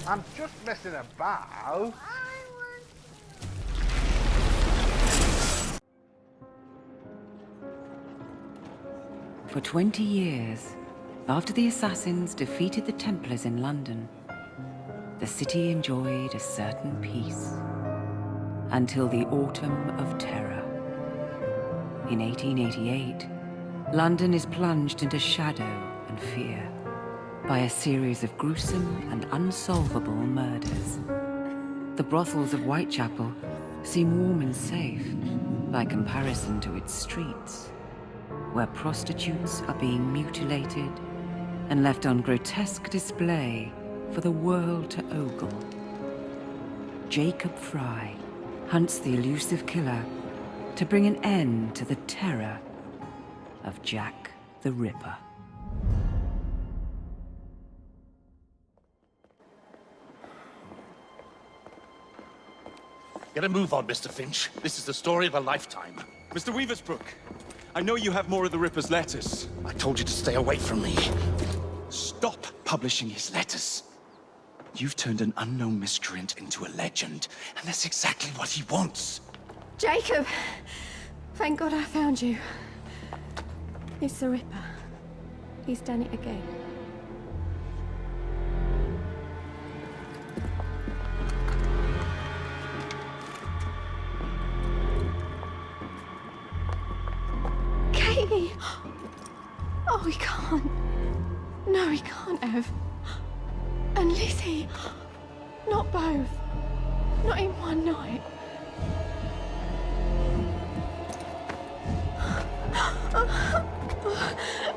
I'm just messing about. For 20 years, after the assassins defeated the Templars in London, the city enjoyed a certain peace. Until the Autumn of Terror. In 1888, London is plunged into shadow and fear by a series of gruesome and unsolvable murders. The brothels of Whitechapel seem warm and safe by comparison to its streets, where prostitutes are being mutilated and left on grotesque display for the world to ogle. Jacob Fry hunts the elusive killer to bring an end to the terror of Jack the Ripper. Get a move on, Mr. Finch. This is the story of a lifetime. Mr. Weaversbrook, I know you have more of the Ripper's letters. I told you to stay away from me. Stop publishing his letters. You've turned an unknown miscreant into a legend, and that's exactly what he wants. Jacob! Thank God I found you. It's the Ripper. He's done it again. Katie! Oh, he can't. No, he can't have. And Lizzie. Not both. Not in one night.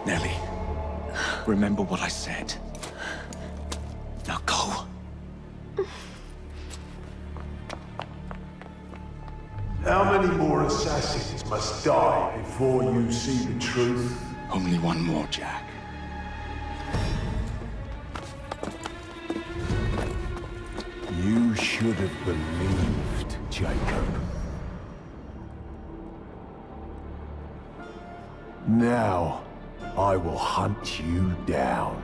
Nellie, remember what I said. Now go. How many more assassins must die before you see the truth? Only one more, Jack. You should have believed, Jacob. Now, I will hunt you down.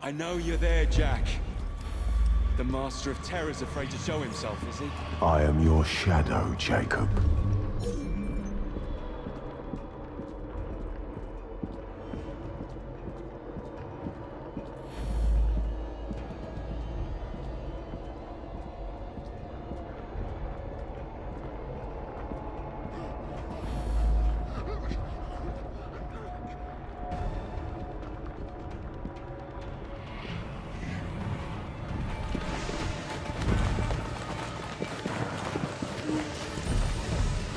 I know you're there, Jack. The Master of Terror's afraid to show himself, is he? I am your shadow, Jacob.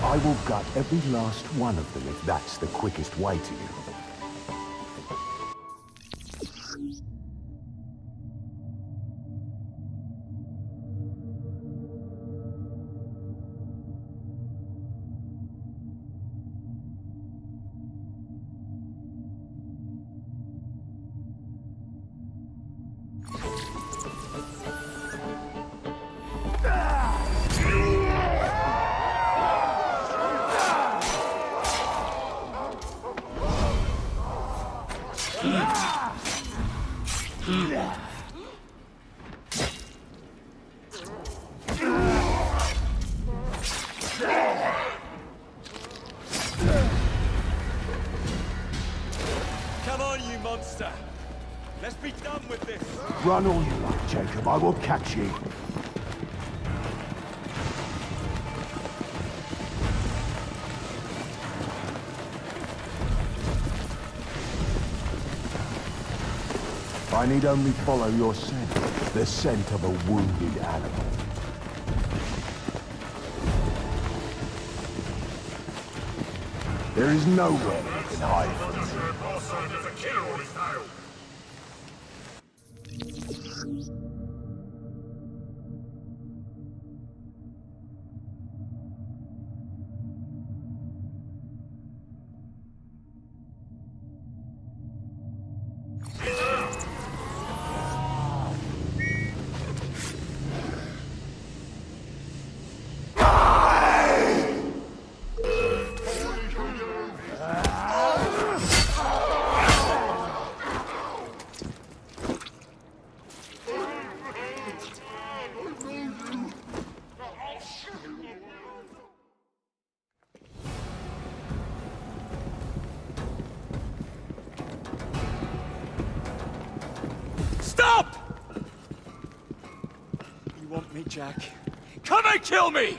I will gut every last one of them if that's the quickest way to you. Come on, you monster! Let's be done with this! Run all you like, Jacob. I will catch you. I need only follow your scent, the scent of a wounded animal. There is nowhere you can hide from me. me, Jack. Come and kill me!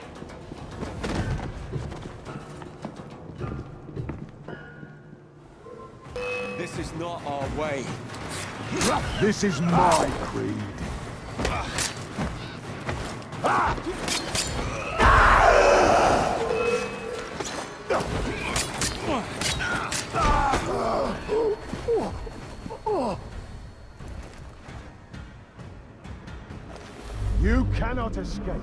This is not our way. This is my creed. You cannot escape.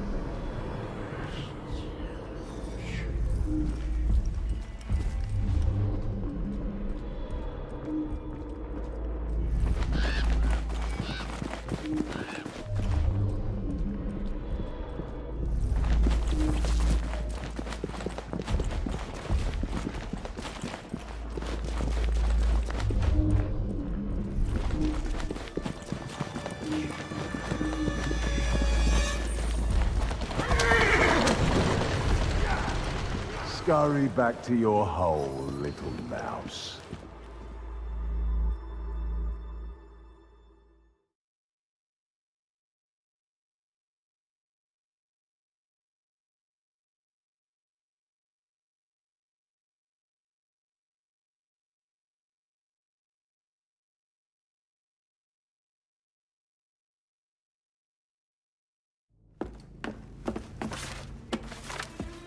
Scurry back to your hole, little mouse.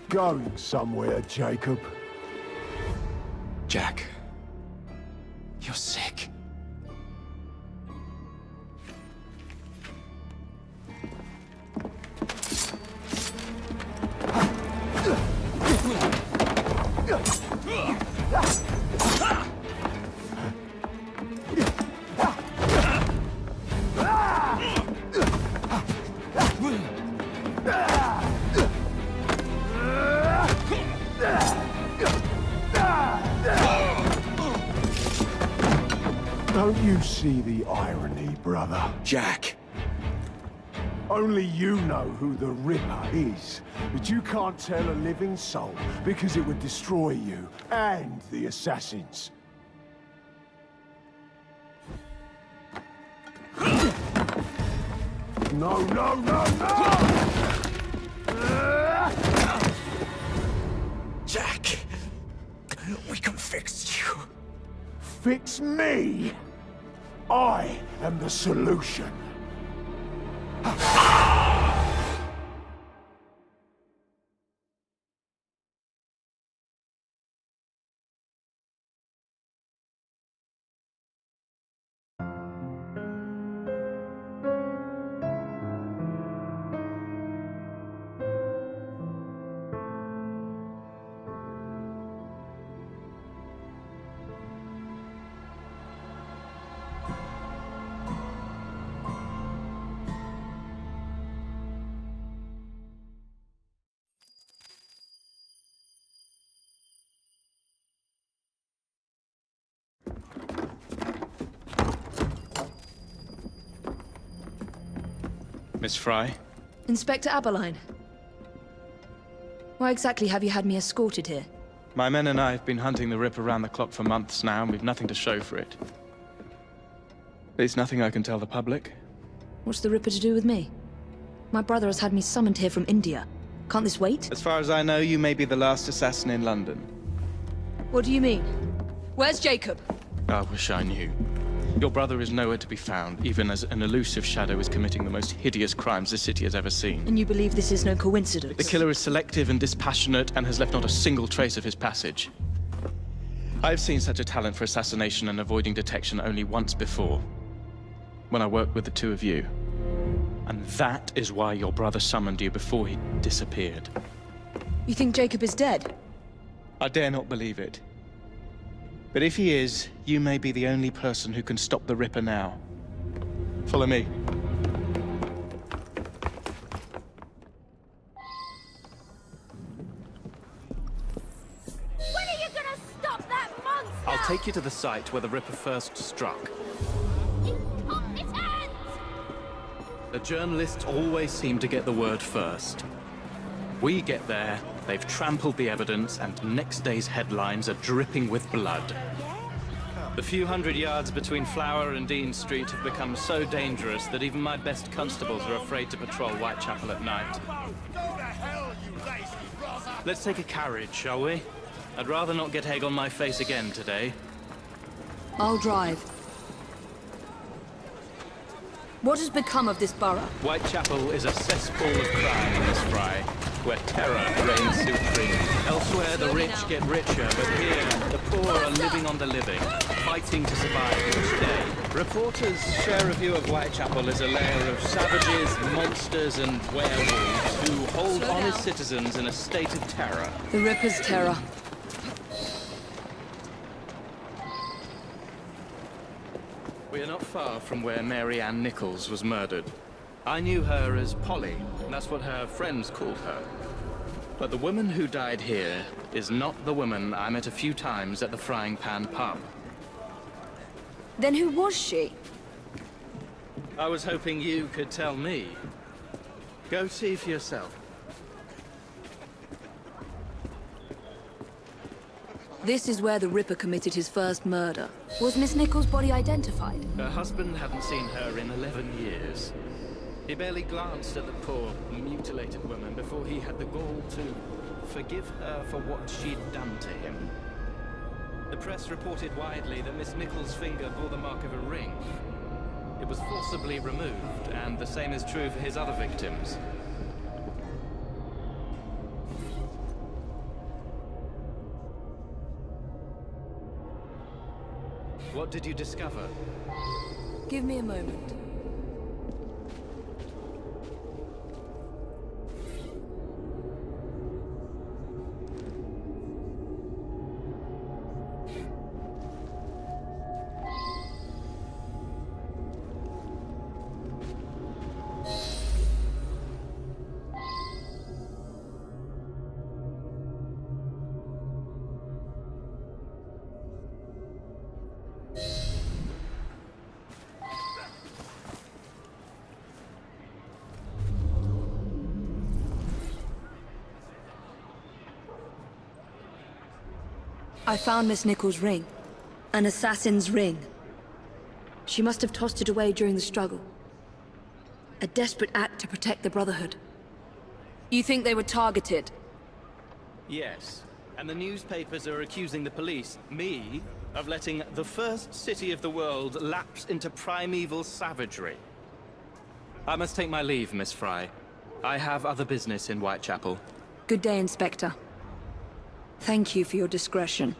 Going somewhere, Jacob. Jack, you're sick. Don't you see the irony, brother? Jack. Only you know who the Ripper is, but you can't tell a living soul because it would destroy you and the assassins. No, no, no, no! Jack, we can fix you. Fix me? I am the solution. Miss Fry? Inspector Aberline. Why exactly have you had me escorted here? My men and I have been hunting the Rip around the clock for months now, and we've nothing to show for it. There's nothing I can tell the public. What's the Ripper to do with me? My brother has had me summoned here from India. Can't this wait? As far as I know, you may be the last assassin in London. What do you mean? Where's Jacob? I wish I knew. Your brother is nowhere to be found, even as an elusive shadow is committing the most hideous crimes the city has ever seen. And you believe this is no coincidence? The killer is selective and dispassionate and has left not a single trace of his passage. I've seen such a talent for assassination and avoiding detection only once before, when I worked with the two of you. And that is why your brother summoned you before he disappeared. You think Jacob is dead? I dare not believe it. But if he is, you may be the only person who can stop the Ripper now. Follow me. When are you gonna stop that monster? I'll take you to the site where the Ripper first struck. His hands! The journalists always seem to get the word first. We get there, they've trampled the evidence, and next day's headlines are dripping with blood. The few hundred yards between Flower and Dean Street have become so dangerous that even my best constables are afraid to patrol Whitechapel at night. Let's take a carriage, shall we? I'd rather not get egg on my face again today. I'll drive. What has become of this borough? Whitechapel is a cesspool of crime, Miss Fry, where terror reigns supreme. Elsewhere, the rich get richer, but here, the poor are living on the living, fighting to survive each day. Reporters share a view of Whitechapel as a lair of savages, monsters, and werewolves who hold honest citizens in a state of terror. The Ripper's terror. We are not far from where Mary Ann Nichols was murdered. I knew her as Polly, and that's what her friends called her. But the woman who died here is not the woman I met a few times at the Frying Pan pub. Then who was she? I was hoping you could tell me. Go see for yourself. This is where the Ripper committed his first murder. Was Miss Nichols' body identified? Her husband hadn't seen her in 11 years. He barely glanced at the poor, mutilated woman before he had the gall to forgive her for what she'd done to him. The press reported widely that Miss Nichols' finger bore the mark of a ring. It was forcibly removed, and the same is true for his other victims. What did you discover? Give me a moment. I found Miss Nichols' ring. An assassin's ring. She must have tossed it away during the struggle. A desperate act to protect the Brotherhood. You think they were targeted? Yes. And the newspapers are accusing the police, me, of letting the first city of the world lapse into primeval savagery. I must take my leave, Miss Fry. I have other business in Whitechapel. Good day, Inspector. Thank you for your discretion.